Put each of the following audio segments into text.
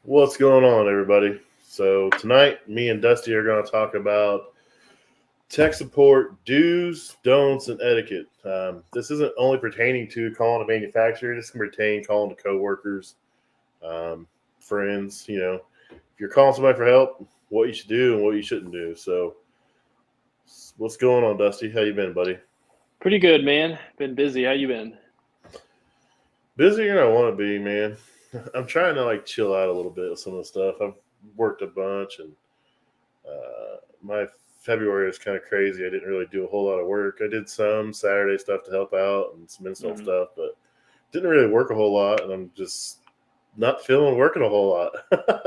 What's going on, everybody? So, tonight, me and Dusty are going to talk about tech support do's, don'ts, and etiquette. This isn't only pertaining to calling a manufacturer, this can pertain calling to coworkers, um, friends. If you're calling somebody for help, what you should do and what you shouldn't do. So, what's going on, Dusty? How you been, buddy? Pretty good, man. Been busy. How you been? Busier than I want to be, man. I'm trying to chill out a little bit with some of the stuff. I've worked a bunch, and my February was kind of crazy. I didn't really do a whole lot of work. I did some Saturday stuff to help out and some install hmm stuff, but didn't really work a whole lot. And I'm just not feeling working a whole lot.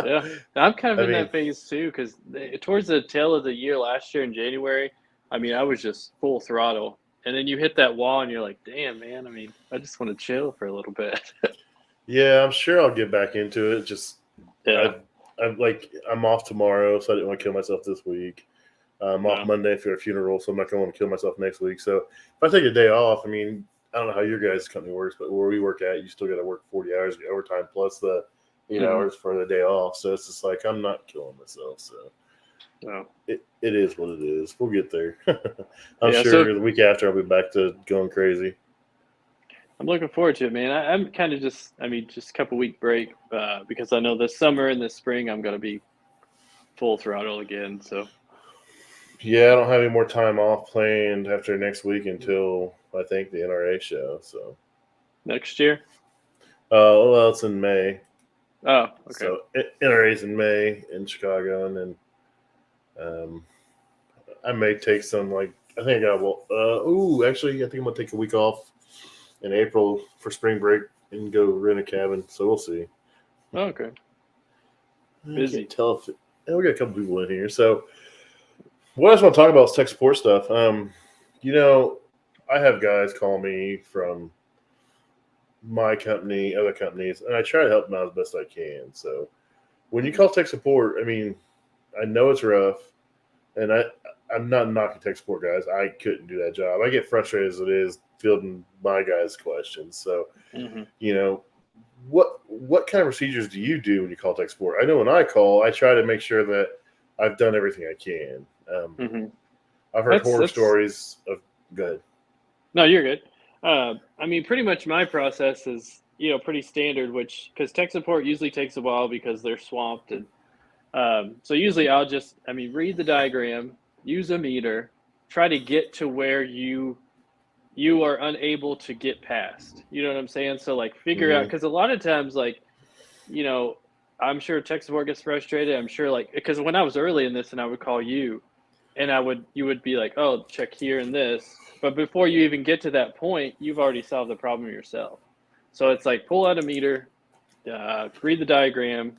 Yeah, I'm kind of I in mean, that phase too, because towards the tail of the year last year in January, I was just full throttle, and then you hit that wall, and you're like, "Damn, man! I just want to chill for a little bit." yeah, I'm sure I'll get back into it. Just Yeah, I, I'm off tomorrow, so I didn't want to kill myself this week. I'm off no, Monday for a funeral, so I'm not going to kill myself next week. So if I take a day off, I don't know how your guys' company works, but where we work at, you still got to work 40 hours of overtime plus the 8 hours hmm for the day off. So it's just like I'm not killing myself. So no, it is what it is. We'll get there. I'm yeah. So sure the week after I'll be back to going crazy. I'm looking forward to it, man. I'm kind of just a couple week break because I know this summer and this spring I'm gonna be full throttle again. So Yeah, I don't have any more time off planned after next week until I think the NRA show. So, next year. well, it's in May. Oh, okay. So NRA's in May in Chicago, and then um, I may take some I think I will. Actually, I think I'm gonna take a week off in April for spring break and go rent a cabin. So we'll see. Oh, okay. I can't Busy. tell if we got a couple people in here. So what I just want to talk about is tech support stuff. You know, I have guys call me from my company, other companies, and I try to help them out as best I can. So when you hmm call tech support, I know it's rough, and I'm not knocking tech support guys. I couldn't do that job. I get frustrated as it is fielding my guys' questions. So hmm you know, what kind of procedures do you do when you call tech support? I know when I call, I try to make sure that I've done everything I can. hmm I've heard That's horror that's stories of good. no, you're good. Pretty much my process is pretty standard, which because tech support usually takes a while because they're swamped, and so usually I'll just read the diagram, use a meter, try to get to where you are unable to get past. You know what I'm saying? So like figure out Mm-hmm. because a lot of times you know I'm sure tech support gets frustrated. I'm sure like because when I was early in this and I would call you and you would be like, oh, check here and this, but before you even get to that point you've already solved the problem yourself. So it's like pull out a meter, read the diagram,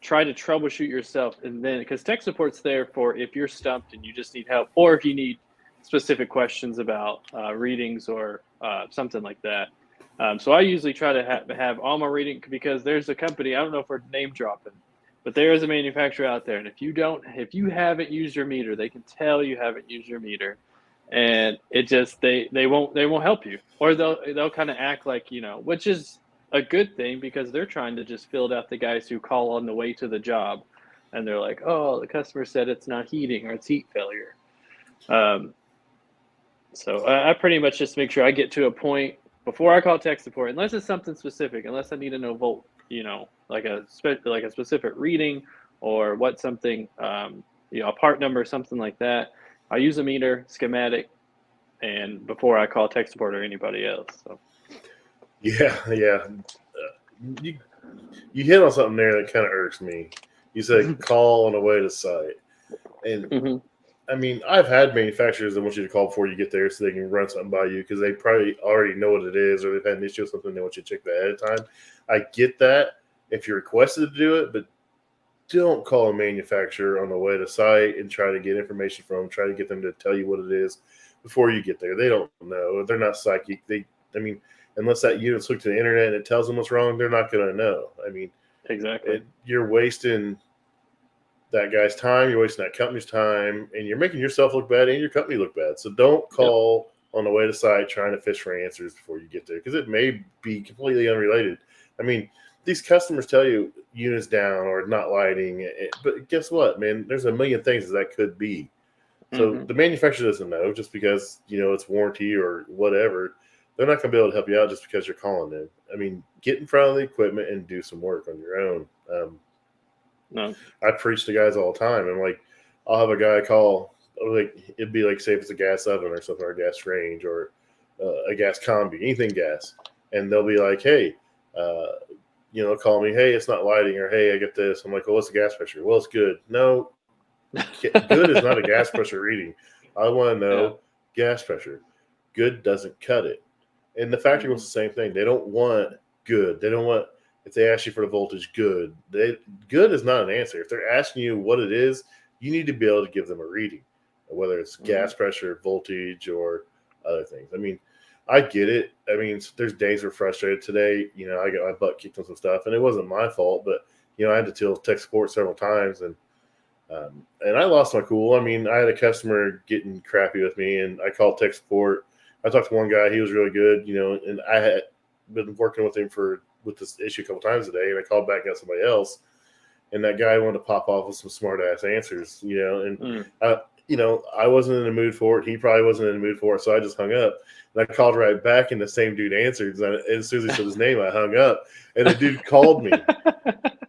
try to troubleshoot yourself, and then because tech support's there for if you're stumped and you just need help or if you need specific questions about readings or something like that. So I usually try to have all my reading because there's a company, I don't know if we're name dropping, but there is a manufacturer out there, and if you haven't used your meter, they can tell you haven't used your meter, and it just they won't help you, or they'll kind of act like which is a good thing because they're trying to just fill out the guys who call on the way to the job, and they're like, oh, the customer said it's not heating or it's heat failure. Um, so I pretty much just make sure I get to a point before I call tech support, unless it's something specific, unless I need to know volt, like a specific reading or what something, a part number or something like that. I use a meter schematic, and before I call tech support or anybody else. So. Yeah, yeah. You you hit on something there that kind of irks me. You said call on the way to site, and hmm I've had manufacturers that want you to call before you get there so they can run something by you because they probably already know what it is or they've had an issue with something. They want you to check that ahead of time. I get that if you're requested to do it, but don't call a manufacturer on the way to site and try to get information from them. Try to get them to tell you what it is before you get there. They don't know. They're not psychic. I mean, unless that unit's hooked to the internet and it tells them what's wrong, they're not going to know. Exactly. You're wasting that guy's time, you're wasting that company's time, and you're making yourself look bad and your company look bad. So don't Yep. call on the way to site trying to fish for answers before you get there because it may be completely unrelated. I mean, these customers tell you units down or not lighting, but guess what, man? There's a million things that could be. So Mm-hmm. the manufacturer doesn't know just because it's warranty or whatever. They're not going to be able to help you out just because you're calling them. I mean, get in front of the equipment and do some work on your own. No. I preach to guys all the time. I'm like, I'll have a guy call, like it'd be like say if it's a gas oven or something, or a gas range or a gas combi, anything gas, and they'll be like, hey, call me, hey, it's not lighting, or hey, I get this. I'm like, well, what's the gas pressure? Well, it's good. No, good is not a gas pressure reading. I want to Yeah. know gas pressure. Good doesn't cut it. And the factory wants the same thing. They don't want good. They don't want if they ask you for the voltage, good. Good is not an answer. If they're asking you what it is, you need to be able to give them a reading, whether it's gas pressure, voltage, or other things. I mean, I get it. I mean, there's days we're frustrated. Today, I got my butt kicked on some stuff, and it wasn't my fault, but I had to deal with tech support several times, and I lost my cool. I mean, I had a customer getting crappy with me, and I called tech support. I talked to one guy; he was really good, and I had been working with him with this issue a couple times a day, and I called back and got somebody else, and that guy wanted to pop off with some smart ass answers, and I wasn't in the mood for it. He probably wasn't in the mood for it, so I just hung up. And I called right back, and the same dude answered. And as soon as he said his name, I hung up, and the dude called me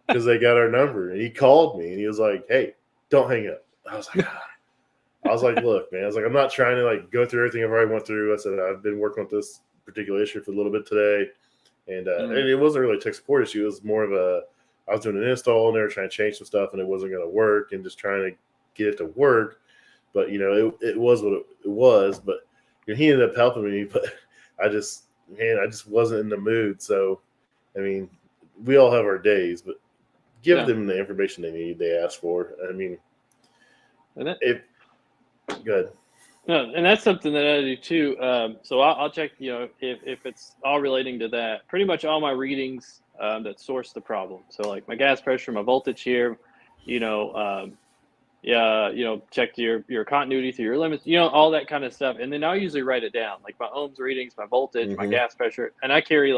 because they got our number, and he called me, and he was like, "Hey, don't hang up." I was like, look, man, I was like, I'm not trying to like go through everything I've already went through. I said, I've been working with this particular issue for a little bit today. And it wasn't really a tech support issue. It was more of I was doing an install and they were trying to change some stuff and it wasn't going to work and just trying to get it to work. But, it was what it was. But he ended up helping me. But I just wasn't in the mood. So, I mean, we all have our days, but give them the information they ask for. I mean, good. No, and that's something that I do too. So I'll check, if it's all relating to that. Pretty much all my readings that source the problem. So like my gas pressure, my voltage here, check your continuity through your limits, all that kind of stuff. And then I'll usually write it down, like my ohms readings, my voltage, my gas pressure, and I carry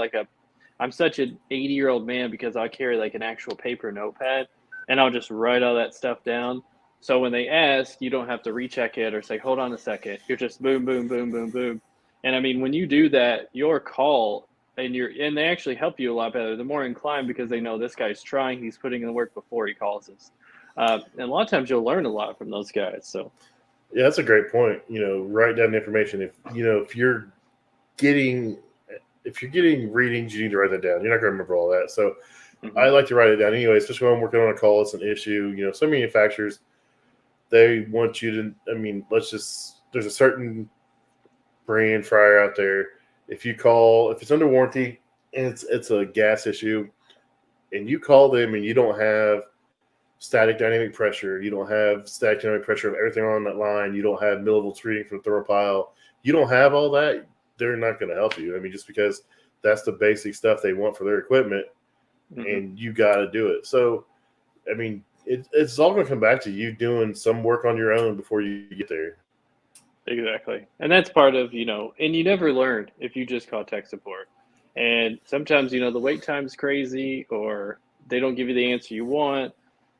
I'm such an 80-year-old man because I carry like an actual paper notepad, and I'll just write all that stuff down. So when they ask, you don't have to recheck it or say, hold on a second. You're just boom, boom, boom, boom, boom. And I mean, when you do that, your call and they actually help you a lot better. They're more inclined because they know this guy's trying, he's putting in the work before he calls us. And a lot of times you'll learn a lot from those guys. So yeah, that's a great point. Write down the information. If you're getting readings, you need to write that down. You're not going to remember all that. So I like to write it down anyway, especially when I'm working on a call. It's an issue. Some manufacturers, they want you to, there's a certain brand fryer out there. If it's under warranty and it's a gas issue and you call them and you don't have static dynamic pressure, you don't have static dynamic pressure of everything on that line, you don't have millivolts reading from thermopile, you don't have all that, they're not going to help you. Just because that's the basic stuff they want for their equipment and you got to do it. So, it's all going to come back to you doing some work on your own before you get there. Exactly. And that's part of, and you never learn if you just call tech support. And sometimes, the wait time is crazy or they don't give you the answer you want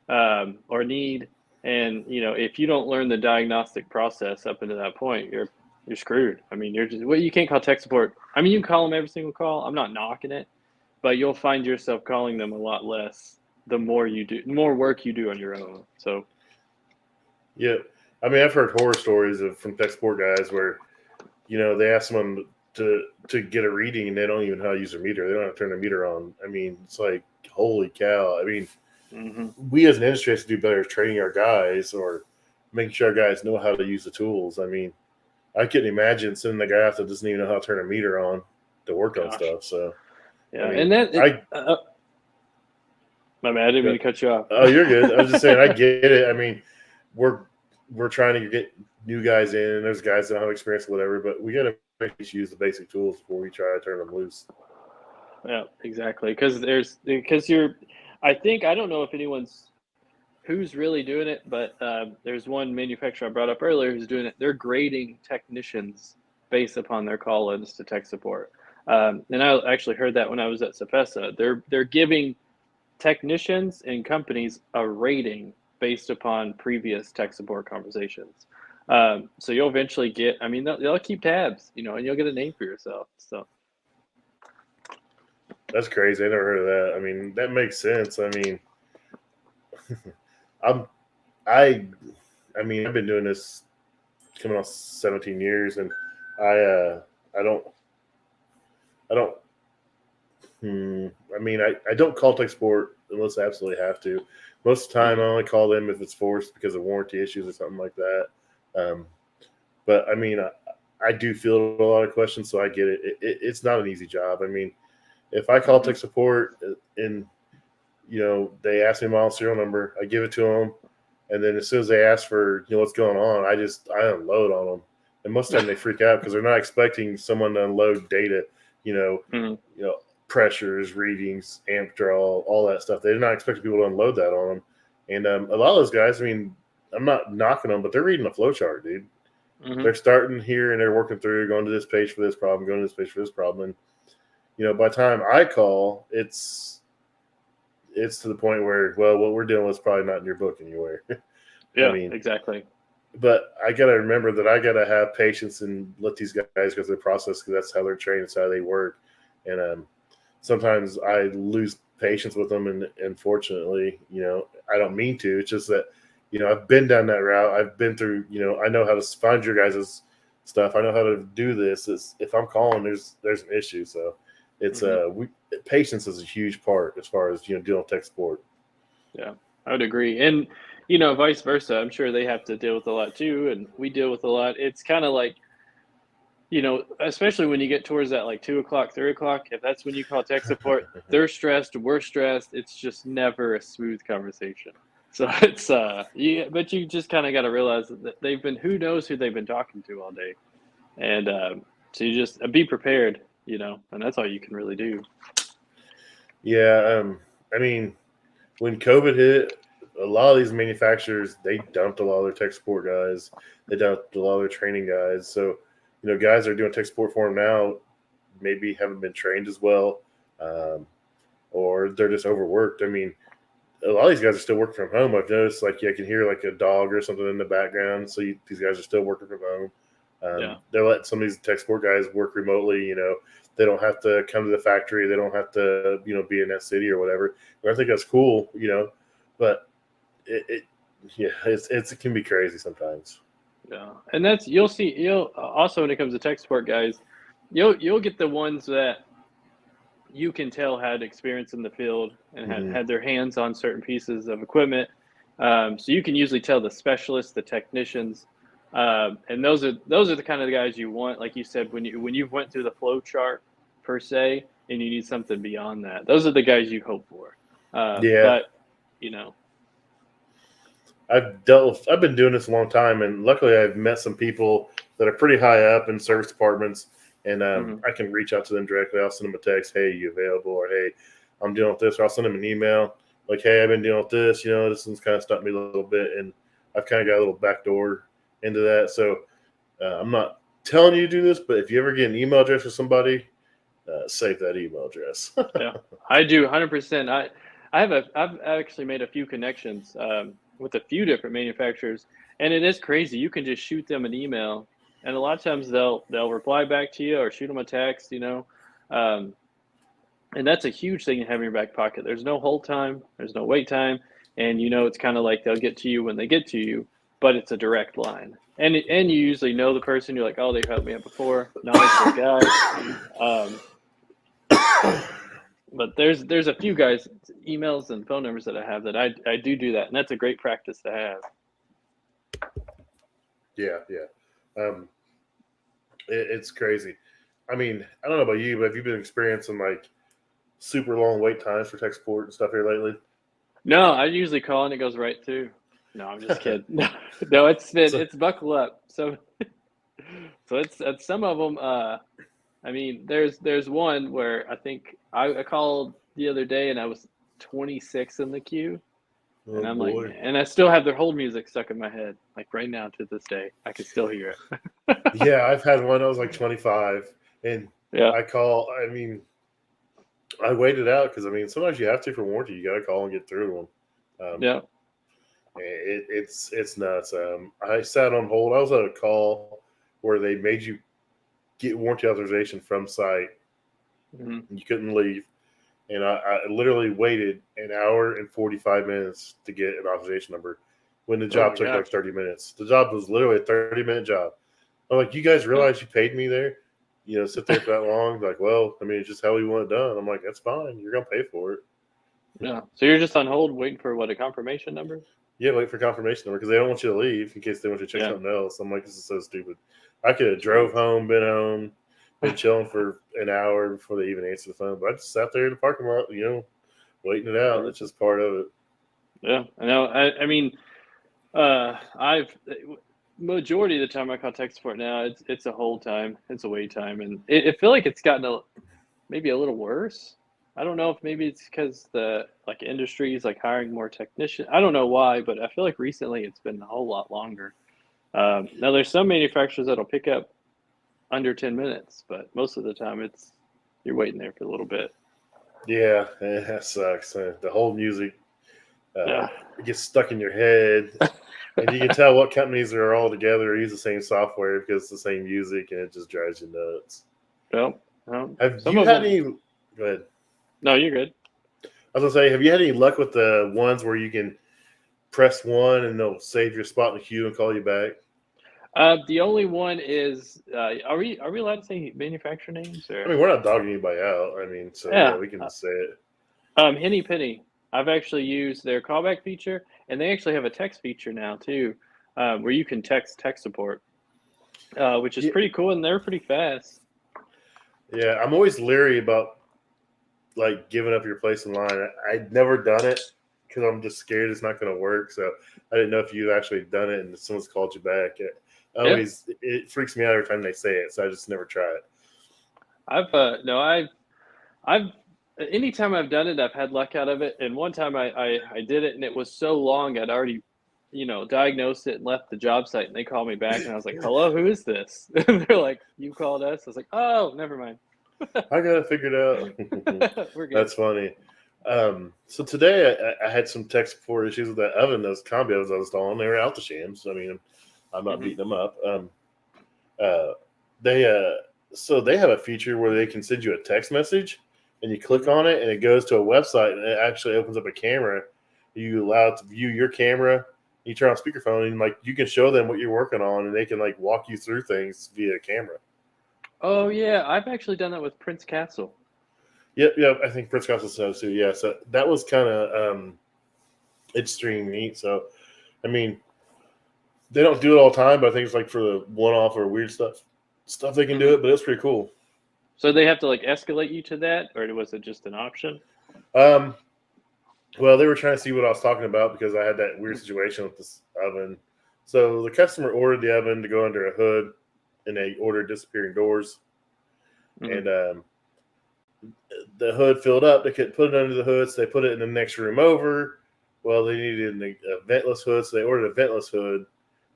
or need. And, if you don't learn the diagnostic process up into that point, you're screwed. You can't call tech support. You can call them every single call. I'm not knocking it, but you'll find yourself calling them a lot less the more work you do on your own. So, yeah, I've heard horror stories from tech support guys where, they ask someone to get a reading and they don't even know how to use their meter. They don't have to turn their meter on. It's like, holy cow. We as an industry have to do better training our guys or making sure our guys know how to use the tools. I couldn't imagine sending the guy out that doesn't even know how to turn a meter on to work on stuff. So, yeah, my bad, I didn't mean to cut you off. Oh, you're good. I was just saying, I get it. We're trying to get new guys in, and there's guys that don't have experience, whatever. But we got to use the basic tools before we try to turn them loose. Yeah, exactly. Because I don't know if who's really doing it, but there's one manufacturer I brought up earlier who's doing it. They're grading technicians based upon their call-ins to tech support. And I actually heard that when I was at Cepesa. They're giving technicians and companies a rating based upon previous tech support conversations. So you'll eventually get. I mean, they'll keep tabs, and you'll get a name for yourself. So That's crazy. I never heard of that. I mean, that makes sense. I mean, I'm I I mean, I've been doing this coming on 17 years, and I don't. I mean, I don't call tech support unless I absolutely have to. Most of the time, I only call them if it's forced because of warranty issues or something like that. Um, but I mean, I do field a lot of questions, so I get it. It's not an easy job. I mean, if I call tech support and they ask me my serial number, I give it to them, and then as soon as they ask for what's going on, I unload on them, and most of the time they freak out because they're not expecting someone to unload data, you know, mm-hmm. you know pressures, readings, amp draw, all that stuff. They're not expecting people to unload that on them, and a lot of those guys, I mean, I'm not knocking them, but they're reading a flow chart, dude. Mm-hmm. They're starting here and they're working through, going to this page for this problem, going to this page for this problem, and by the time I call, it's to the point where, well, what we're dealing with is probably not in your book anywhere. Yeah, I mean, exactly. But I got to remember that I got to have patience and let these guys go through the process because that's how they're trained, it's how they work. And sometimes I lose patience with them. And unfortunately, I don't mean to. It's just that, I've been down that route. I've been through, I know how to find your guys' stuff. I know how to do this. If I'm calling, there's an issue. So it's patience is a huge part as far as dealing with tech support. Yeah, I would agree. And vice versa. I'm sure they have to deal with a lot too, and we deal with a lot. It's kind of like, especially when you get towards that like 2 o'clock, 3 o'clock. If that's when you call tech support, they're stressed, we're stressed. It's just never a smooth conversation. So it's but you just kind of got to realize that they've been, who knows who they've been talking to all day, and so you just be prepared, and that's all you can really do. Yeah, I mean, when COVID hit, a lot of these manufacturers, they dumped a lot of their tech support guys. They dumped a lot of their training guys. So, guys that are doing tech support for them now maybe haven't been trained as well, or they're just overworked. I mean, a lot of these guys are still working from home. I've noticed, like, I can hear like a dog or something in the background. So these guys are still working from home. They're letting some of these tech support guys work remotely. They don't have to come to the factory. They don't have to, be in that city or whatever. But I think that's cool, but it can be crazy sometimes. Yeah, and you'll also, when it comes to tech support guys, you'll get the ones that you can tell had experience in the field and had their hands on certain pieces of equipment. So you can usually tell the specialists, the technicians, and those are the kind of guys you want. Like you said, when you've went through the flow chart per se, and you need something beyond that, those are the guys you hope for. But I've been doing this a long time, and luckily I've met some people that are pretty high up in service departments, and I can reach out to them directly. I'll send them a text, hey, you available? Or hey, I'm dealing with this. Or I'll send them an email like, hey, I've been dealing with this. This one's kind of stumped me a little bit, and I've kind of got a little backdoor into that. So I'm not telling you to do this, but if you ever get an email address for somebody, save that email address. Yeah, I do 100%. I've actually made a few connections with a few different manufacturers, and it is crazy. You can just shoot them an email, and a lot of times they'll reply back to you or shoot them a text. And that's a huge thing to have in your back pocket. There's no hold time, there's no wait time, and it's kind of like they'll get to you when they get to you, but it's a direct line. And you usually know the person. You're like, oh, they've helped me out before. Knowledgeable guy. But there's a few guys, emails and phone numbers that I have that I do that, and that's a great practice to have. Yeah. It's crazy. I mean, I don't know about you, but have you been experiencing like super long wait times for tech support and stuff here lately? No, I usually call and it goes right through. No, I'm just kidding. No, it's buckle up. So it's some of them. I mean, there's one where I think I called the other day and I was 26 in the queue. And I'm like, man, and I still have their hold music stuck in my head. Like right now to this day, I can still hear it. Yeah, I've had one. I was like 25, and Yeah. I call. I mean, I waited out because I mean, sometimes you have to for warranty. You got to call and get through to them. Yeah. It's nuts. I sat on hold. I was at a call where they made you get warranty authorization from site. Mm-hmm. You couldn't leave, and I literally waited an hour and 45 minutes to get an authorization number when the Oh job my took like gosh. 30 minutes. The job was literally a 30-minute job. I'm like, you guys Yeah. realize you paid me there? Sit there for that long? Like, well, I mean, it's just how we want it done. I'm like, that's fine. You're gonna pay for it. Yeah. So you're just on hold waiting for what, a confirmation number? Yeah, wait for confirmation number because they don't want you to leave in case they want you to check Yeah. something else. I'm like, this is so stupid. I could have drove Jeez. home, been chilling for an hour before they even answered the phone. But I just sat there in the parking lot, waiting it out. It's just part of it. Yeah. I know. I mean, I've majority of the time I call tech support now. It's a hold time. It's a wait time, and I feel like it's gotten maybe a little worse. I don't know if maybe it's because the like industry is like hiring more technicians. I don't know why, but I feel like recently it's been a whole lot longer. Now there's some manufacturers that'll pick up under 10 minutes, but most of the time you're waiting there for a little bit. Yeah, that sucks. The whole music Yeah. it gets stuck in your head, and you can tell what companies are all together or use the same software because it's the same music, and it just drives you nuts. Well, Have some you of had them. any? Go ahead. No, you're good. I was gonna say, have you had any luck with the ones where you can press one and they'll save your spot in the queue and call you back? The only one is are we allowed to say manufacturer names I or mean, we're not dogging anybody out. I mean, so yeah, yeah. we can say it. Henny Penny. I've actually used their callback feature, and they actually have a text feature now too, where you can text tech support, which is Yeah, pretty cool, and they're pretty fast. yeah. I'm always leery about like giving up your place in line. I've never done it because I'm just scared it's not going to work. So I didn't know if you've actually done it and someone's called you back. Yeah, It freaks me out every time they say it, so I just never try it. I've no, I've anytime I've done it, I've had luck out of it. And one time I did it, and it was so long, I'd already diagnosed it and left the job site, and they called me back, and I was like, "Hello, who is this?" And they're like, "You called us." I was like, "Oh, never mind, I got it figured out. we're good." That's funny. So today I had some tech support issues with that oven, those combi ovens I was installing. They were out the shams. I mean, I'm not Hmm. beating them up. Uh, they so they have a feature where they can send you a text message, and you click Hmm. on it, and it goes to a website, and it actually opens up a camera. You allow it to view your camera. You turn on speakerphone, and like you can show them what you're working on, and they can like walk you through things via camera. Oh yeah, I've actually done that with Prince Castle. Yep, yep. I think Prince Castle says too. Yeah, so that was kind of extreme neat. So, I mean, they don't do it all the time, but I think it's like for the one-off or weird stuff they can do Hmm. it. But it's pretty cool. So they have to like escalate you to that, or was it just an option? Um, well, they were trying to see what I was talking about because I had that weird situation with this oven. So the customer ordered the oven to go under a hood, and they ordered disappearing doors, Hmm. and the hood filled up. They couldn't put it under the hood, so they put it in the next room over. Well, they needed a ventless hood, so they ordered a ventless hood.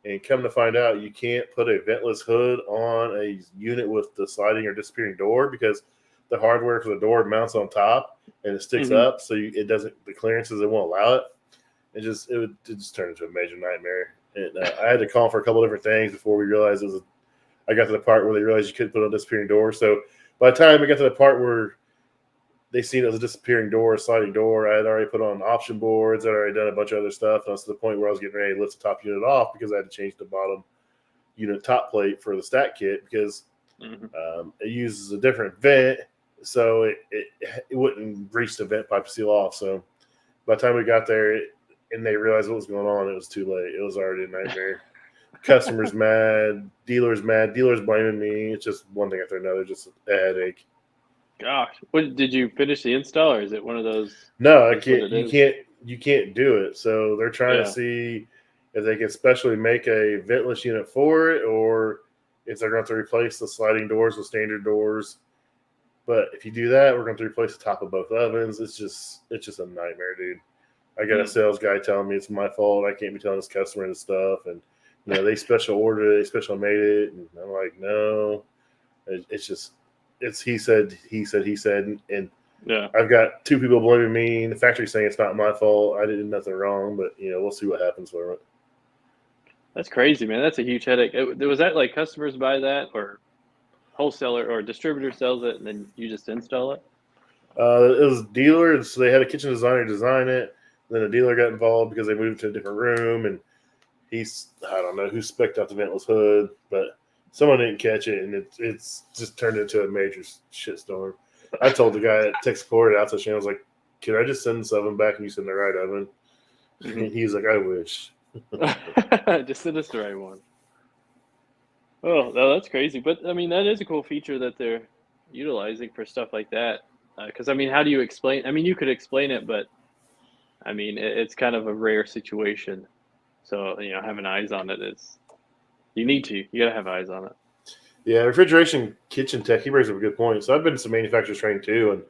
And come to find out, you can't put a ventless hood on a unit with the sliding or disappearing door because the hardware for the door mounts on top and it sticks Hmm. up, so it doesn't. The clearances it won't allow it. It just turned into a major nightmare. And I had to call for a couple different things before we realized it was. I got to the part where they realized you couldn't put on a disappearing door. So by the time we got to the part where they seen it as a disappearing door, a sliding door. I had already put on option boards. I'd already done a bunch of other stuff. And I was to the point where I was getting ready to lift the top unit off because I had to change the bottom unit top plate for the stack kit because Hmm. it uses a different vent, so it wouldn't reach the vent pipe to seal off. So by the time we got there and they realized what was going on, it was too late. It was already a nightmare. Customers mad, dealers blaming me. It's just one thing after another, just a headache. Gosh, what did you finish the install, or is it one of those? No, I Is what can't. it is. You can't do it. So they're trying to Yeah. see if they can specially make a ventless unit for it, or if they're going to replace the sliding doors with standard doors. But if you do that, we're going to replace the top of both ovens. It's just a nightmare, dude. I got a Mm. sales guy telling me it's my fault. I can't be telling this customer this stuff, and they special ordered it, they special made it, and I'm like, no, it's just it's he said, and Yeah. I've got two people blaming me. The factory saying it's not my fault. I did nothing wrong, but we'll see what happens for it. That's crazy, man. That's a huge headache. Was that like customers buy that, or wholesaler or distributor sells it, and then you just install it? It was dealers. So they had a kitchen designer design it. Then a dealer got involved because they moved to a different room, and I don't know who spec'd out the ventless hood, but someone didn't catch it, and it's just turned into a major shitstorm. I told the guy at tech support at Outside I was like, "Can I just send this oven back and you send the right oven?" Mhm. And he's like, "I wish." Just send us the right one. Oh, no, that's crazy. But I mean, that is a cool feature that they're utilizing for stuff like that. Because I mean, how do you explain? I mean, you could explain it, but I mean, it's kind of a rare situation. So having eyes on it is you need to. You gotta have eyes on it. Yeah, refrigeration kitchen tech. He brings up a good point. So I've been to some manufacturers training too,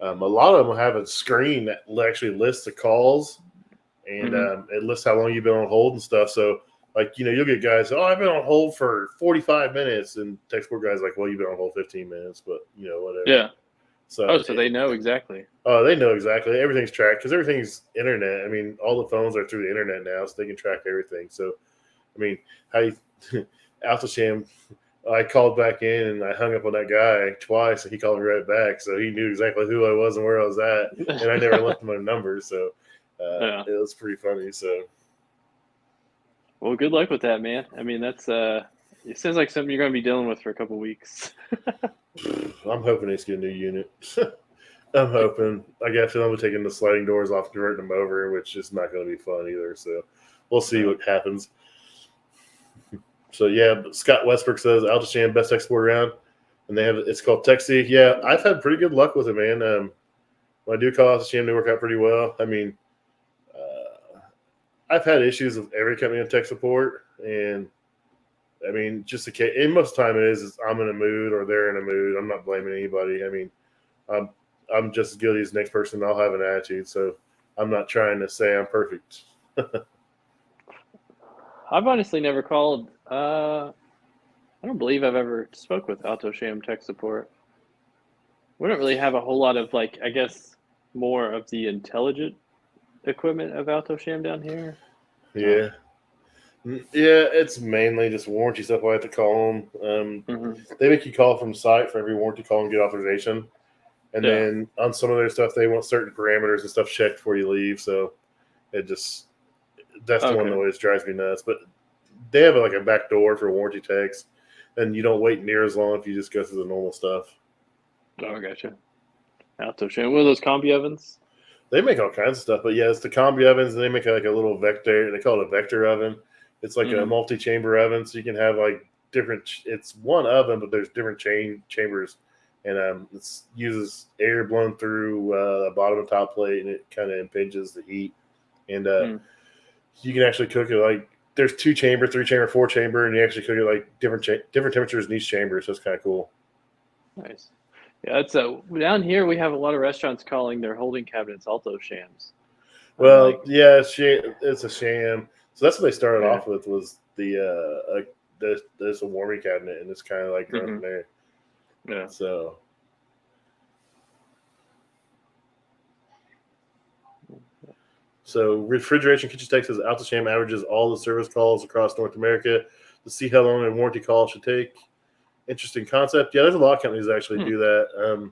and a lot of them have a screen that actually lists the calls and Hmm. it lists how long you've been on hold and stuff. So, like, you'll get guys, oh, I've been on hold for 45 minutes. And tech support guys like, well, you've been on hold 15 minutes, but, whatever. Yeah. So, Oh, so they know exactly. they know exactly. Everything's tracked because everything's internet. I mean, all the phones are through the internet now, so they can track everything. So, I mean, how you, Altosham, I called back in and I hung up on that guy twice and he called me right back. So he knew exactly who I was and where I was at. And I never left him a number. So Yeah. it was pretty funny. So, Well, good luck with that, man. I mean, that's it sounds like something you're gonna be dealing with for a couple weeks. I'm hoping it's get a new unit. I'm hoping. I guess I'm taking the sliding doors off, converting them over, which is not going to be fun either. So we'll see what happens. So yeah, but Scott Westbrook says Altosham best export around, and it's called Texie. Yeah, I've had pretty good luck with it, man. When I do call Altosham, they work out pretty well. I mean, I've had issues with every company in tech support, and I mean, just the case. And most of the time, it is I'm in a mood or they're in a mood. I'm not blaming anybody. I mean, I'm just as guilty as the next person. I'll have an attitude, so I'm not trying to say I'm perfect. I've honestly never called. I don't believe I've ever spoke with Altosham tech support. We don't really have a whole lot of I guess more of the intelligent equipment of Altosham down here. So. Yeah. Yeah, it's mainly just warranty stuff. I have to call them. Hmm. They make you call from site for every warranty call and get authorization. And Yeah. then on some of their stuff, they want certain parameters and stuff checked before you leave. So that's the one that Okay. always drives me nuts. But they have like a back door for warranty techs, and you don't wait near as long if you just go through the normal stuff. Oh, gotcha. Altosham. What are those combi ovens? They make all kinds of stuff, but yeah, it's the combi ovens, and they make like a little vector. They call it a vector oven. It's like a Hmm. multi-chamber oven, so you can have like different. It's one oven, but there's different chambers, and it uses air blown through the bottom and top plate, and it kind of impinges the heat. And Mm. you can actually cook it like there's 2 chamber, 3 chamber, 4 chamber, and you actually cook it like different temperatures in each chamber. So it's kind of cool. Nice. Yeah, it's down here we have a lot of restaurants calling their holding cabinets Altoshams. I'm Well, like, yeah, it's a sham. So that's what they started yeah. off with was there's a warming cabinet, and it's kind of like grown Hmm. from there. Yeah. So refrigeration kitchen tech says Altosham averages all the service calls across North America to see how long a warranty call should take. Interesting concept. Yeah, there's a lot of companies that actually do that.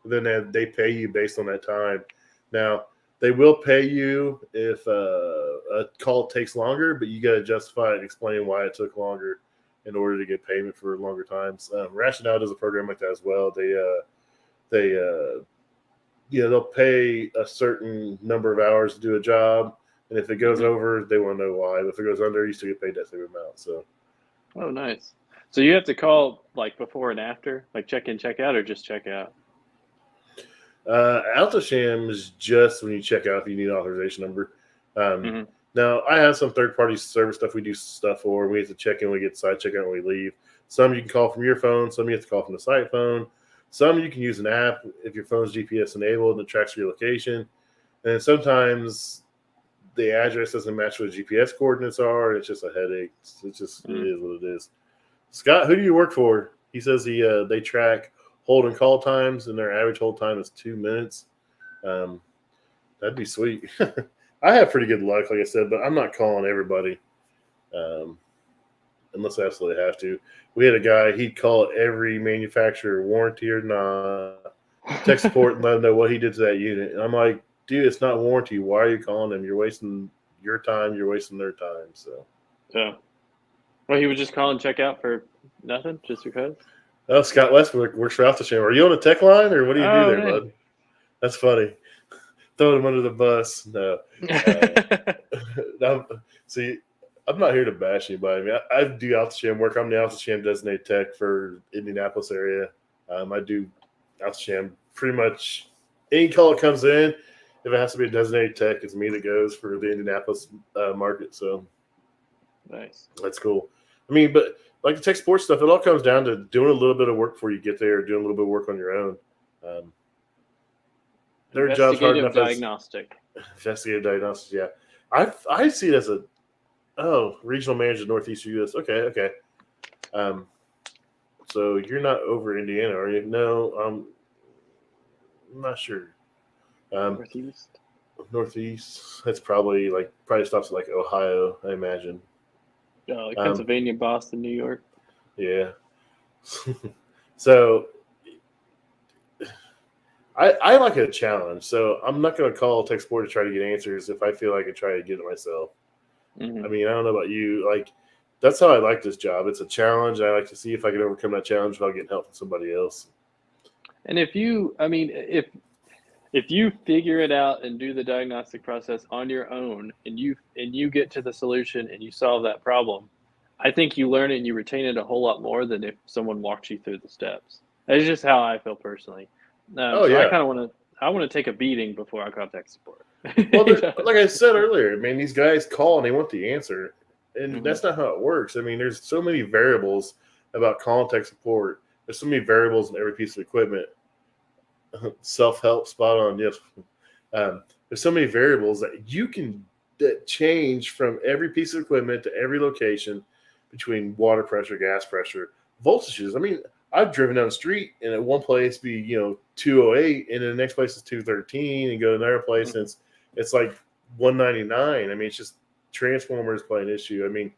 Then they pay you based on that time. Now they will pay you if a call takes longer, but you got to justify it and explain why it took longer in order to get payment for longer times. Rationale does a program like that as well. They'll pay a certain number of hours to do a job, and if it goes Hmm. over, they want to know why. But if it goes under, you still get paid that same amount. So. Oh, nice. So you have to call like before and after, like check in, check out, or just check out? Altosham is just when you check out if you need an authorization number. Um, Hmm. Now, I have some third-party service stuff we do stuff for. We have to check in, we get site check out when we leave. Some you can call from your phone. Some you have to call from the site phone. Some you can use an app if your phone's GPS enabled and it tracks your location. And sometimes the address doesn't match what GPS coordinates are. And it's just a headache. It is what it is. Scott, who do you work for? He says they track hold and call times, and their average hold time is 2 minutes. Um, that'd be sweet. I have pretty good luck, like I said, but I'm not calling everybody unless I absolutely have to. We had a guy, he'd call every manufacturer, warranty or not, tech support, and let them know what he did to that unit. And I'm like, dude, it's not warranty. Why are you calling them? You're wasting your time. You're wasting their time. So, Yeah. Well, he would just call and check out for nothing, just because. oh, Scott Westbrook works for Althasham. Are you on the tech line, or what do you do Oh, there, man. bud? That's funny. Throwing him under the bus. No. See, I'm not here to bash anybody. I mean, I do Althasham work. I'm the Althasham designated tech for Indianapolis area. I do Althasham pretty much any call that comes in. If it has to be a designated tech, it's me that goes for the Indianapolis market. So Nice. that's cool. I mean, but like the tech sports stuff, it all comes down to doing a little bit of work before you get there, or doing a little bit of work on your own. Their job's hard enough diagnostic. Investigative diagnostics, yeah. I see it as a regional manager Northeastern U.S. Okay. So you're not over Indiana, are you? No, I'm not sure. Northeast. Northeast. That's probably stops at like Ohio, I imagine. Like Pennsylvania, Boston, New York. Yeah. So I like a challenge, so I'm not going to call tech support to try to get answers if I feel like I try to get it myself. Mm-hmm. I mean, I don't know about you. Like, that's how I like this job. It's a challenge. I like to see if I can overcome that challenge without getting help from somebody else. And if you figure it out and do the diagnostic process on your own, and you get to the solution and you solve that problem, I think you learn it and you retain it a whole lot more than if someone walks you through the steps. That's just how I feel personally. So yeah. I kind of want to take a beating before I contact support. Well, like I said earlier, I mean, these guys call and they want the answer, and that's not how it works. I mean, there's so many variables about calling tech support. There's so many variables in every piece of equipment. Self-help, spot on. Yes. There's so many variables that you can change from every piece of equipment to every location between water pressure, gas pressure, voltages. I mean, I've driven down the street and at one place be 208, and then the next place is 213, and go to another place and it's like 199. I mean, it's just transformers play an issue. I mean,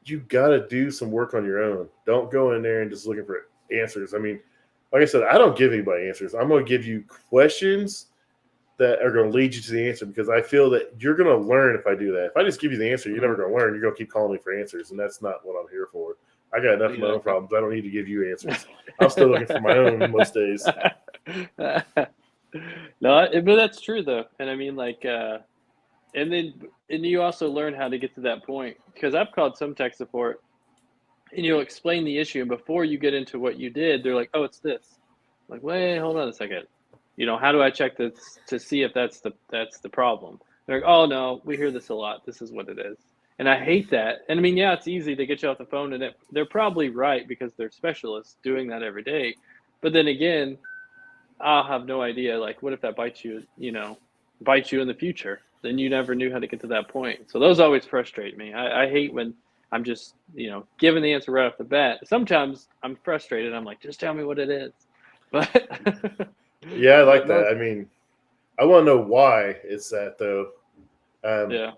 you got to do some work on your own. Don't go in there and just looking for answers. I mean, like I said, I don't give anybody answers. I'm going to give you questions that are going to lead you to the answer, because I feel that you're going to learn if I do that. If I just give you the answer, you're never going to learn. You're going to keep calling me for answers, and that's not what I'm here for. I got enough of my own problems. I don't need to give you answers. I'm still looking for my own most days. No, but that's true though. And I mean, and you also learn how to get to that point, because I've called some tech support and you'll explain the issue, and before you get into what you did, they're like, oh, it's this. I'm like, wait, hold on a second. How do I check this to see if that's the problem? They're like, oh no, we hear this a lot. This is what it is. And I hate that. And I mean, yeah, it's easy to get you off the phone, and they're probably right because they're specialists doing that every day. But then again, I'll have no idea. Like, what if that bites you in the future? Then you never knew how to get to that point. So those always frustrate me. I hate when I'm just, giving the answer right off the bat. Sometimes I'm frustrated. I'm like, just tell me what it is. But yeah, I like that. I mean, I want to know why it's that though. Yeah.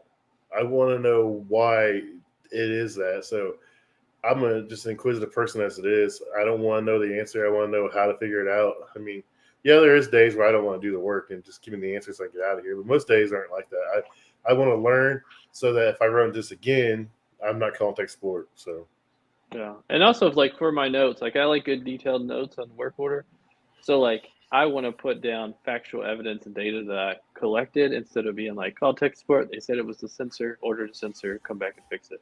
I want to know why it is that. So I'm just an inquisitive person as it is. I don't want to know the answer. I want to know how to figure it out. I mean, yeah, there is days where I don't want to do the work and just give me the answer so I can get out of here. But most days aren't like that. I want to learn so that if I run this again, I'm not calling tech support. So yeah. And also, for my notes, I like good detailed notes on work order. So I want to put down factual evidence and data that I collected, instead of being like, call tech support. They said it was the sensor, order the sensor, come back and fix it.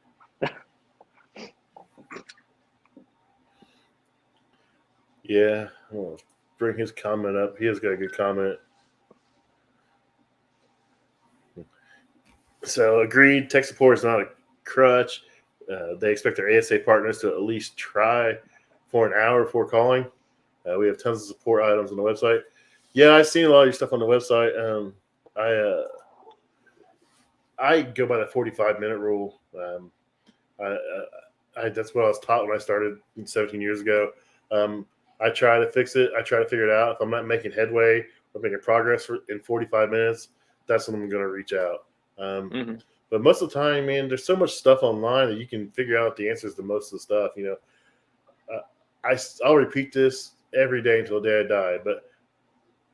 Yeah. I'll bring his comment up. He has got a good comment. So agreed. Tech support is not a crutch. They expect their ASA partners to at least try for an hour before calling. We have tons of support items on the website. Yeah, I've seen a lot of your stuff on the website. I go by the 45-minute rule. That's what I was taught when I started 17 years ago. I try to fix it. I try to figure it out. If I'm not making headway or making progress in 45 minutes, that's when I'm going to reach out. Um, Mm-hmm. but most of the time, man, there's so much stuff online that you can figure out the answers to most of the stuff. Uh, I'll repeat this every day until the day I die. But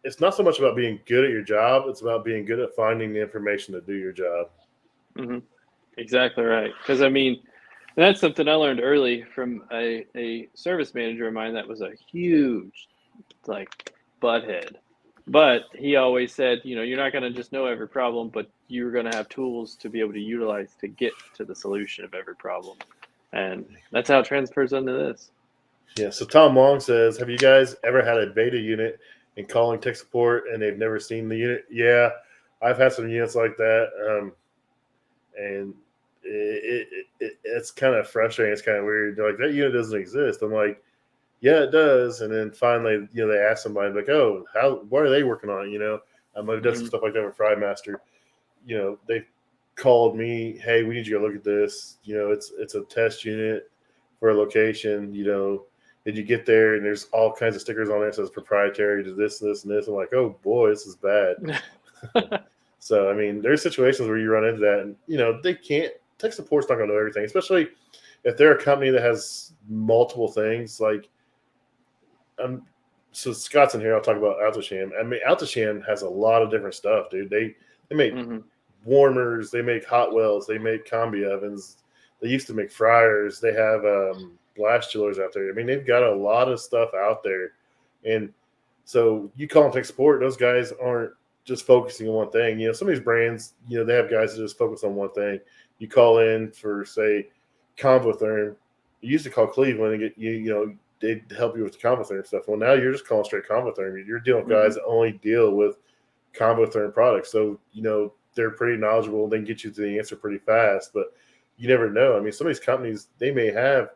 it's not so much about being good at your job; it's about being good at finding the information to do your job. Mm-hmm. Exactly right. Because I mean, that's something I learned early from a service manager of mine that was a huge like butthead. But he always said, you're not going to just know every problem, but you're going to have tools to be able to utilize to get to the solution of every problem. And that's how it transfers into this. Yeah. So Tom Long says, "Have you guys ever had a beta unit and calling tech support and they've never seen the unit?" Yeah, I've had some units like that, and it's kind of frustrating. It's kind of weird. They're like, "That unit doesn't exist." I'm like, "Yeah, it does." And then finally, they ask somebody like, "Oh, what are they working on?" I've done some Mm-hmm. stuff like that with Frymaster. They called me, "Hey, we need you to look at this. It's a test unit for a location. Did you get there?" And there's all kinds of stickers on there that says proprietary to this, this, and this. I'm like, "Oh boy, this is bad." So I mean, there's situations where you run into that, and they can't. Tech support's not going to know everything, especially if they're a company that has multiple things. Like, so Scott's in here. I'll talk about Altosham. I mean, Altosham has a lot of different stuff, dude. They make Mm-hmm. warmers, they make hot wells, they make combi ovens. They used to make fryers. They have blast chillers out there. I mean, they've got a lot of stuff out there, and so you call them tech support. Those guys aren't just focusing on one thing. Some of these brands, they have guys that just focus on one thing. You call in for, say, Convotherm. You used to call Cleveland and get they'd help you with the Convotherm stuff. Well, now you're just calling straight Convotherm. You're dealing with guys that only deal with Convotherm products. So, they're pretty knowledgeable. They can get you to the answer pretty fast, but you never know. I mean, some of these companies, they may have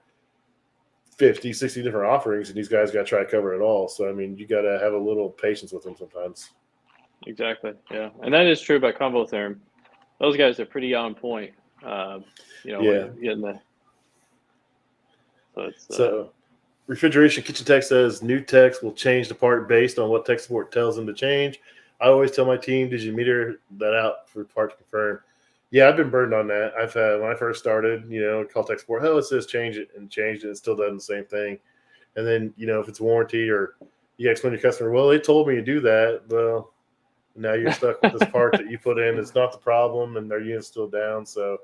50, 60 different offerings, and these guys got to try to cover it all. So, I mean, you got to have a little patience with them sometimes. Exactly. Yeah. And that is true about Convotherm. Those guys are pretty on point. Yeah. When you get in the. So it's. Refrigeration Kitchen Tech says new techs will change the part based on what tech support tells them to change. I always tell my team, did you meter that out for the part to confirm? Yeah, I've been burned on that. I've had, when I first started, call tech support, it says change it, and changed it. It still does the same thing. And then, if it's warranty or you explain to your customer, well, they told me to do that. Well, now you're stuck with this part that you put in. It's not the problem, and their unit's still down. So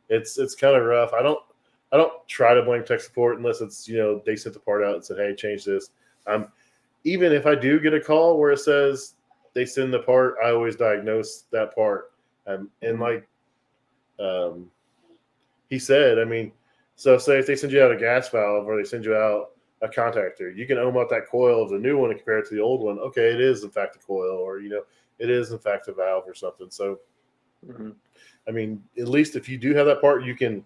it's kind of rough. I don't try to blame tech support unless it's, they sent the part out and said, hey, change this. Even if I do get a call where it says they send the part, I always diagnose that part. And like he said, I mean, so say if they send you out a gas valve or they send you out a contactor, you can ohm out that coil of the new one and compare it to the old one. Okay, it is in fact a coil, or it is in fact a valve or something. So, I mean, at least if you do have that part, you can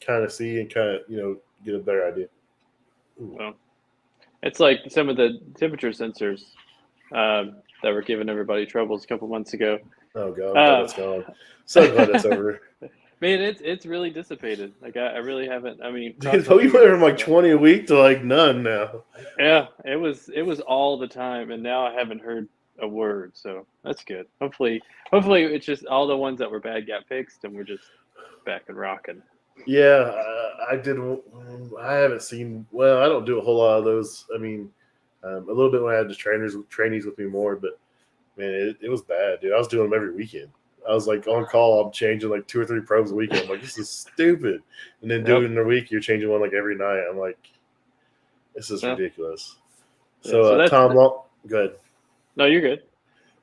kind of see and kind of get a better idea. Well, it's like some of the temperature sensors that were giving everybody troubles a couple months ago. Oh god, I'm glad that's gone. So glad that's over. Man, it's really dissipated. Like I really haven't. I mean, Dude, we went from like 20 a week to like none now. Yeah, it was all the time, and now I haven't heard a word. So that's good. Hopefully it's just all the ones that were bad got fixed, and we're just back and rocking. Yeah, I did. I haven't seen. Well, I don't do a whole lot of those. I mean, a little bit when I had the trainees with me more, but man, it was bad, dude. I was doing them every weekend. I was like on call. I'm changing like 2 or 3 probes a weekend. I'm like, this is stupid. And then doing it in a week, you're changing one like every night. I'm like, this is ridiculous. Yeah, So Tom Long, go ahead. No, you're good.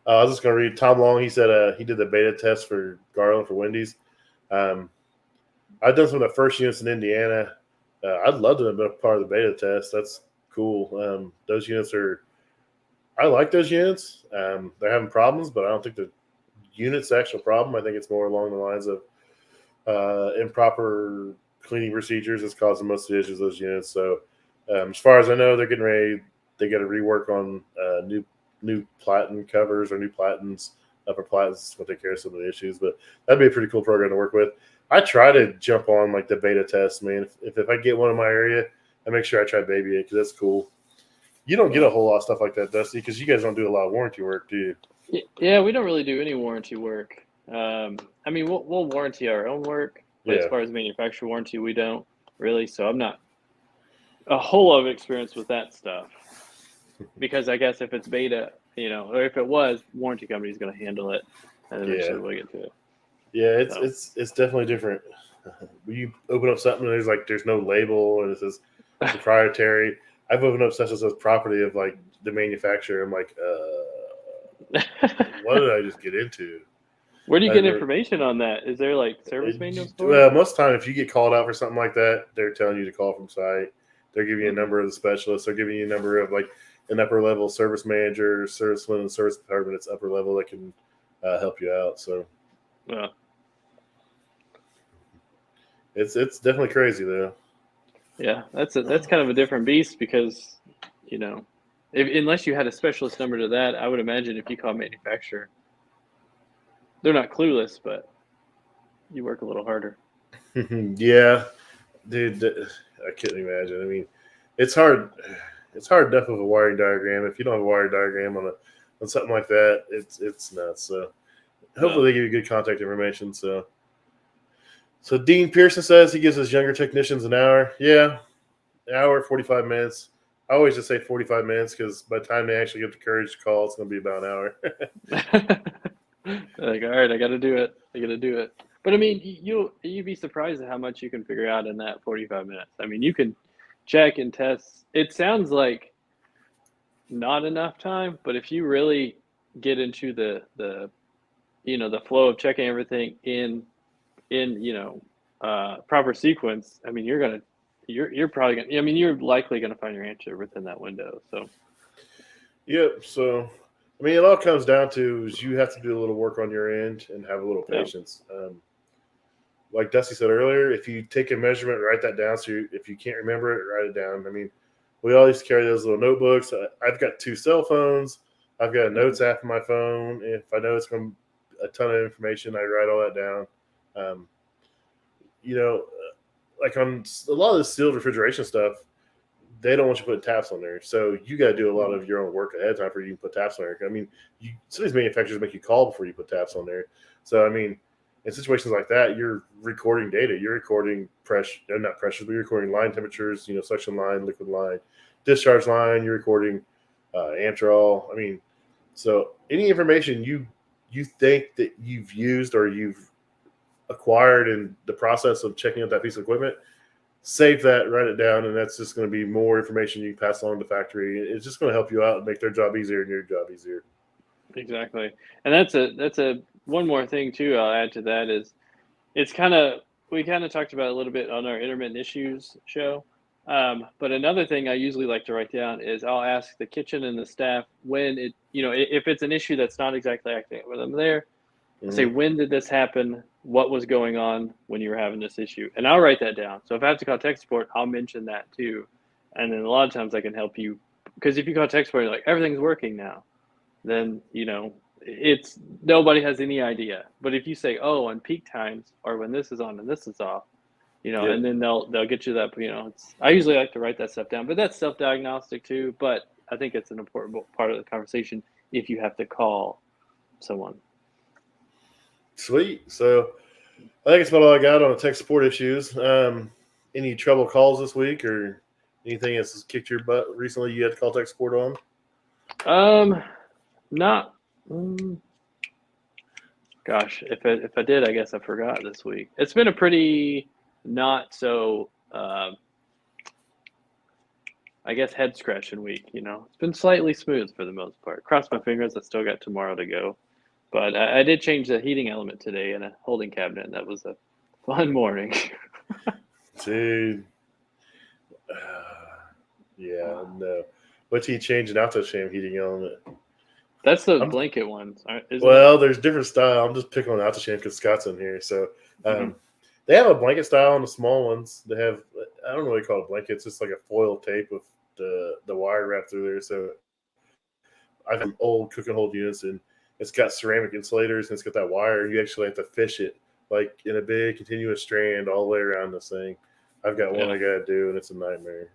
I was just going to read Tom Long. He said he did the beta test for Garland for Wendy's. I've done some of the first units in Indiana. I'd love to have been a part of the beta test. That's cool. Those units I like those units. They're having problems, but I don't think the unit's the actual problem. I think it's more along the lines of improper cleaning procedures that's causing most of the issues of those units. So as far as I know, they're getting ready. They got to rework on new platen covers or new platens, upper platens to take care of some of the issues. But that'd be a pretty cool program to work with. I try to jump on like the beta test, man. If I get one in my area, I make sure I try baby it because that's cool. You don't get a whole lot of stuff like that, Dusty, because you guys don't do a lot of warranty work, do you? Yeah, we don't really do any warranty work. I mean, we'll warranty our own work, but as Yeah. far as manufacturer warranty, we don't really. So I'm not a whole lot of experience with that stuff because I guess if it's beta, or if it was, warranty company's going to handle it, and eventually we'll get to it. Yeah, So. it's definitely different. When you open up something and there's no label and it says proprietary. I've opened up stuff that says property of like the manufacturer. I'm like, what did I just get into? Where do you get information on that? Is there like service manuals for it? Well, most of the time, if you get called out for something like that, they're telling you to call from site. They're giving you a number of the specialists. They're giving you a number of like an upper level service manager, serviceman in the service department. It's upper level that can help you out. So, yeah, it's definitely crazy though. Yeah, that's kind of a different beast because, unless you had a specialist number to that, I would imagine if you call manufacturer, they're not clueless, but you work a little harder. Yeah, dude, I couldn't imagine. I mean, it's hard. It's hard enough of a wiring diagram. If you don't have a wiring diagram on something like that, it's nuts. So hopefully they give you good contact information. So Dean Pearson says he gives his younger technicians an hour. Yeah, an hour, 45 minutes. I always just say 45 minutes because by the time they actually get the courage to call, it's going to be about an hour. Like, all right, I got to do it. But I mean, you'd be surprised at how much you can figure out in that 45 minutes. I mean, you can check and test. It sounds like not enough time, but if you really get into the flow of checking everything in proper sequence, I mean, you're probably gonna. I mean, you're likely gonna find your answer within that window. So. Yep. So, I mean, it all comes down to is you have to do a little work on your end and have a little patience. Like Dusty said earlier, if you take a measurement, write that down. So if you can't remember it, write it down. I mean, we all used to carry those little notebooks. I've got 2 cell phones. I've got a notes app on my phone. If I know it's going to be a ton of information, I write all that down. Like on a lot of the sealed refrigeration stuff, they don't want you to put taps on there. So you got to do a lot of your own work ahead of time for you to put taps on there. I mean, some of these manufacturers make you call before you put taps on there. So, I mean, in situations like that, you're recording data. You're recording not pressures, but you're recording line temperatures, suction line, liquid line, discharge line. You're recording Amtrol. I mean, so any information you think that you've used or you've acquired in the process of checking out that piece of equipment, save that, write it down, and that's just going to be more information you can pass along to the factory. It's just going to help you out and make their job easier and your job easier. Exactly, and that's a one more thing too. I'll add to that is we kind of talked about a little bit on our intermittent issues show. But another thing I usually like to write down is I'll ask the kitchen and the staff when if it's an issue that's not exactly acting when I'm there, I say, when did this happen? What was going on when you were having this issue? And I'll write that down. So if I have to call tech support, I'll mention that too. And then a lot of times I can help you because if you call tech support, you're like, everything's working now, then, it's nobody has any idea. But if you say, oh, on peak times or when this is on and this is off, and then they'll get you that, I usually like to write that stuff down, but that's self-diagnostic too. But I think it's an important part of the conversation if you have to call someone. Sweet. So I think it's about all I got on the tech support issues. Any trouble calls this week or anything that's kicked your butt recently you had to call tech support on? Not. Gosh, if I did, I guess I forgot this week. It's been a pretty not so, I guess, head scratching week. It's been slightly smooth for the most part. Cross my fingers. I still got tomorrow to go. But I did change the heating element today in a holding cabinet, and that was a fun morning. Dude. Yeah, no. What's he changing out the sham heating element? That's the blanket ones. There's different style. I'm just picking on Altasham because Scott's in here. So they have a blanket style on the small ones. They have, I don't know what you call it, blanket. It's just like a foil tape with the wire wrapped through there. So I've had old cook and hold units, and it's got ceramic insulators, and it's got that wire. You actually have to fish it like in a big continuous strand all the way around this thing. I've got one I got to do, and it's a nightmare.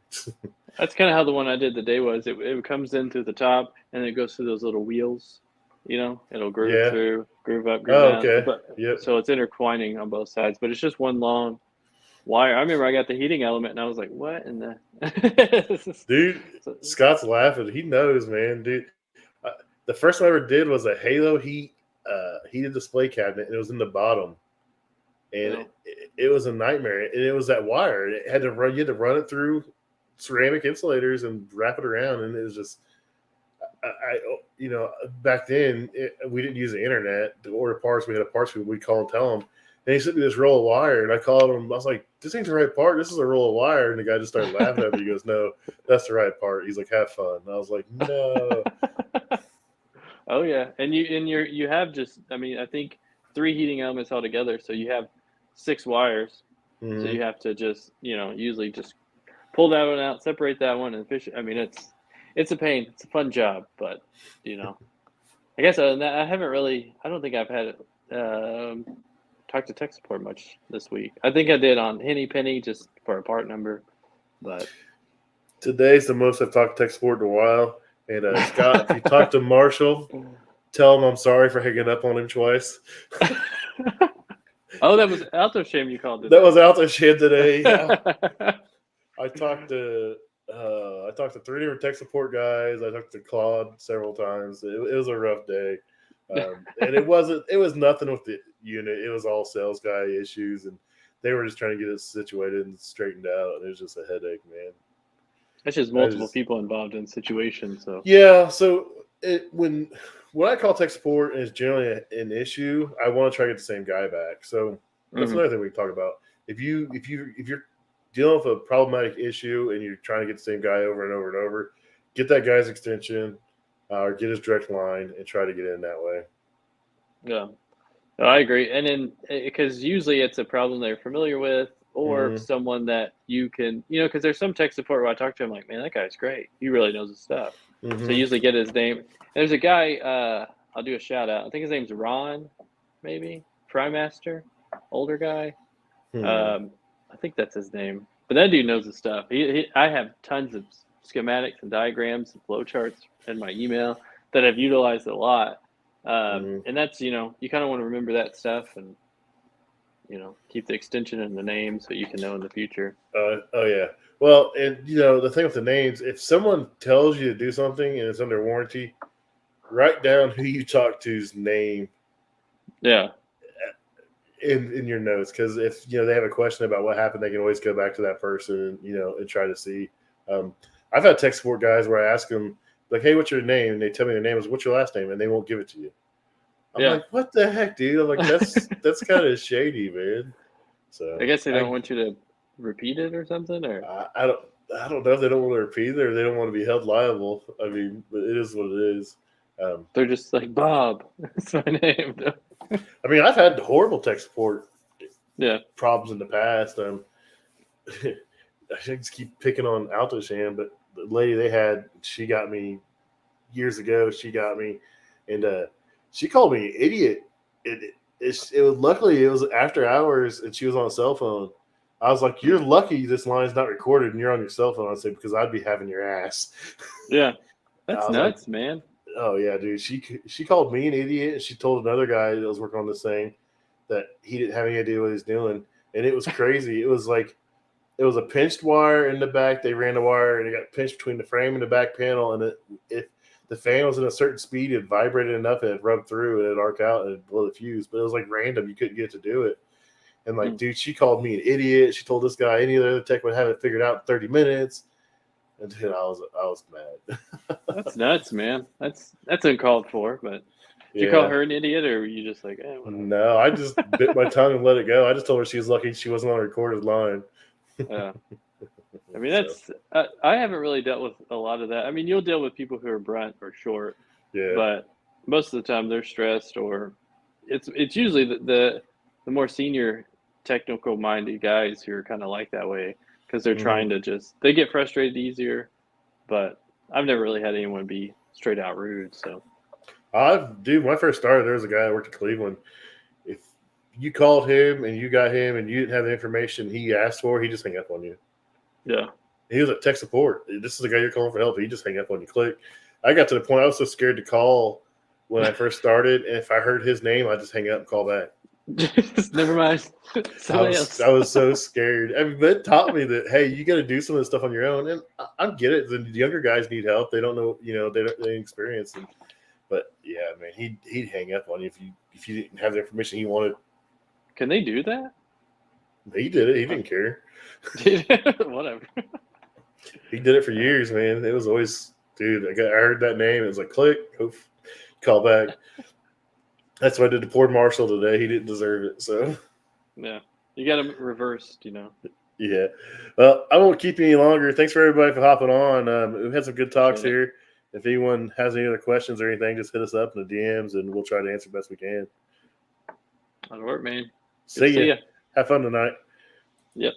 That's kind of how the one I did today was. It comes in through the top, and it goes through those little wheels. It'll groove Yeah. through, groove up, groove Oh, down. okay. But Yep. so it's intertwining on both sides, but it's just one long wire. I remember I got the heating element, and I was like, "What in the?" Dude, Scott's laughing. He knows, man. Dude, the first one I ever did was a Halo heated display cabinet, and it was in the bottom, and it was a nightmare. And it was that wire. It had to run. You had to run it through ceramic insulators and wrap it around, and it was just. Back then we didn't use the internet to order parts. We had a parts people. We'd call and tell them. And he sent me this roll of wire, and I called him. I was like, "This ain't the right part. This is a roll of wire." And the guy just started laughing at me. He goes, "No, that's the right part." He's like, "Have fun." And I was like, "No." Oh yeah, and you have just. I mean, I think 3 heating elements altogether, so you have 6 wires. Mm-hmm. So you have to just usually just pull that one out, separate that one, and fish. I mean, it's a pain. It's a fun job, but I guess other than that, I haven't really. I don't think I've had talked to tech support much this week. I think I did on Henny Penny just for a part number, but today's the most I've talked to tech support in a while. And Scott, if you talk to Marshall, tell him I'm sorry for hanging up on him twice. Oh, that was Alto Shame you called it. That was Alto Shame today. Yeah. I talked to 3 different tech support guys. I talked to Claude several times. It was a rough day, and it was nothing with the unit. It was all sales guy issues, and they were just trying to get it situated and straightened out. And it was just a headache, man. That's just multiple people involved in situations. So yeah, so when I call tech support and it's generally an issue, I want to try to get the same guy back. So that's another thing we can talk about. If you're dealing with a problematic issue and you're trying to get the same guy over and over and over, get that guy's extension or get his direct line and try to get in that way. Yeah, no, I agree. And then because usually it's a problem they're familiar with or someone that you can, because there's some tech support where I talk to him like, man, that guy's great. He really knows his stuff. So you usually get his name. There's a guy, I'll do a shout out. I think his name's Ron, maybe, Frymaster, older guy. I think that's his name. But that dude knows his stuff. I have tons of schematics and diagrams and flowcharts in my email that I've utilized a lot. And that's, you kind of want to remember that stuff and, keep the extension and the name so you can know in the future. Oh, yeah. Well, and, the thing with the names, if someone tells you to do something and it's under warranty, write down who you talked to's name. Yeah. In your notes, because if they have a question about what happened, they can always go back to that person, and try to see. I've had tech support guys where I ask them like, "Hey, what's your name?" and they tell me their name is, "What's your last name?" and they won't give it to you. I'm like, "What the heck, dude?" I'm like, "That's kind of shady, man." So I guess they don't want you to repeat it or something, or I don't know if they don't want to repeat it or they don't want to be held liable. I mean, but it is what it is. They're just like, Bob, that's my name. I mean, I've had horrible tech support problems in the past. I just keep picking on AltoSham, but the lady they had, she got me years ago. She got me, and she called me an idiot. It was luckily it was after hours, and she was on a cell phone. I was like, "You're lucky this line's not recorded, and you're on your cell phone." I said, "Because I'd be having your ass." Yeah, that's nuts, man. Oh yeah, dude. She called me an idiot, and she told another guy that was working on this thing that he didn't have any idea what he was doing, and it was crazy. It was like it was a pinched wire in the back. They ran the wire, and it got pinched between the frame and the back panel. And if the fan was in a certain speed, it vibrated enough, and it rubbed through, and it'd arc out, and it'd blow the fuse. But it was like random; you couldn't get to do it. And like, dude, she called me an idiot. She told this guy any other tech would have it figured out in 30 minutes. And dude, I was mad. That's nuts, man. That's uncalled for. But did you call her an idiot, or were you just like, No, I just bit my tongue and let it go. I just told her she was lucky she wasn't on a recorded line. Yeah. I mean, that's I haven't really dealt with a lot of that. I mean, you'll deal with people who are brunt or short, but most of the time they're stressed, or it's usually the more senior technical minded guys who are kind of like that way because they're trying to they get frustrated easier. But I've never really had anyone be straight out rude. So, dude, when I first started, there was a guy that worked at Cleveland. you called him and you got him and you didn't have the information he asked for, he just hang up on you. Yeah. He was at tech support. This is the guy you're calling for help. He just hang up on you. Click. I got to the point I was so scared to call when I first started, and if I heard his name, I just hang up and call back. Never mind. I was so scared. I mean, but it taught me that hey, you got to do some of this stuff on your own, and I get it. The younger guys need help. They don't know, they experience. But yeah, man, he'd hang up on you if you didn't have the information he wanted. Can they do that? He did it. He didn't care. Whatever. He did it for years, man. It was always, dude. I heard that name. It was like click, call back. That's what I did to poor Marshall today. He didn't deserve it. So yeah, you got him reversed, Yeah. Well, I won't keep you any longer. Thanks for everybody for hopping on. We've had some good talks here. If anyone has any other questions or anything, just hit us up in the DMs, and we'll try to answer best we can. That'll work, man. See ya. Have fun tonight. Yep.